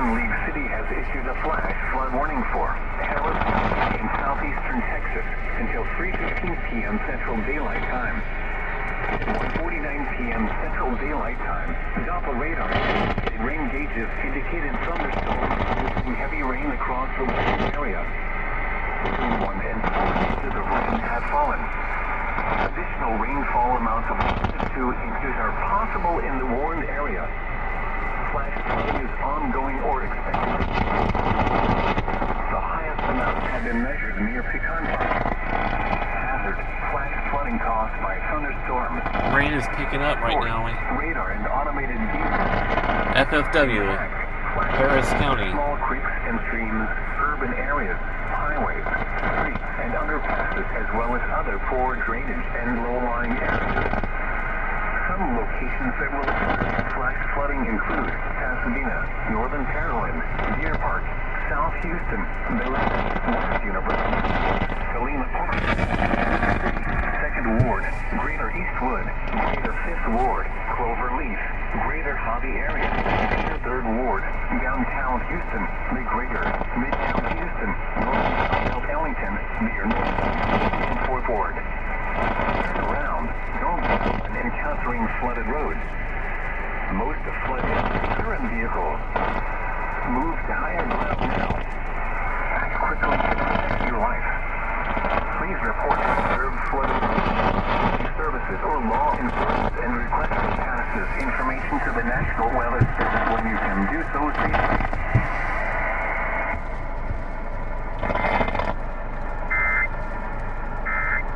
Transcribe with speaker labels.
Speaker 1: American League City has issued a flash flood warning for Harris County in southeastern Texas until 3:15 p.m. Central Daylight Time. At 1:49 p.m. Central Daylight Time, Doppler radar and rain gauges indicated thunderstorms producing heavy rain across the western area. 1 and 4 inches of rain have fallen. Additional rainfall amounts of 1 to 2 inches are possible in the warned area. Flash flooding is ongoing or expected. The highest amounts have been measured near Pecan Park. Hazard, flash flooding caused by thunderstorms.
Speaker 2: Rain is picking up right now.
Speaker 1: Radar and automated views.
Speaker 2: FFW, Harris County.
Speaker 1: Small creeks and streams, urban areas, highways, streets, and underpasses, as well as other poor drainage and low-lying areas. Some locations that will experience flash flooding include Pasadena, Northern Carolina, Deer Park, South Houston, Billings, West University, Galena Park, Second Ward, Greater Eastwood, Greater Fifth Ward, Clover Leaf, Greater Hobby Area, Greater Third Ward, Downtown Houston, the Greater Midtown Houston, North South Ellington, near North and Fourth Ward. Turn around, don't when encountering flooded roads. Most of flooded current vehicles. Move to higher ground now. Act quickly to protect your life. Please report observed flooded services or law enforcement and request passes information to the National Weather Service when you can do so safely.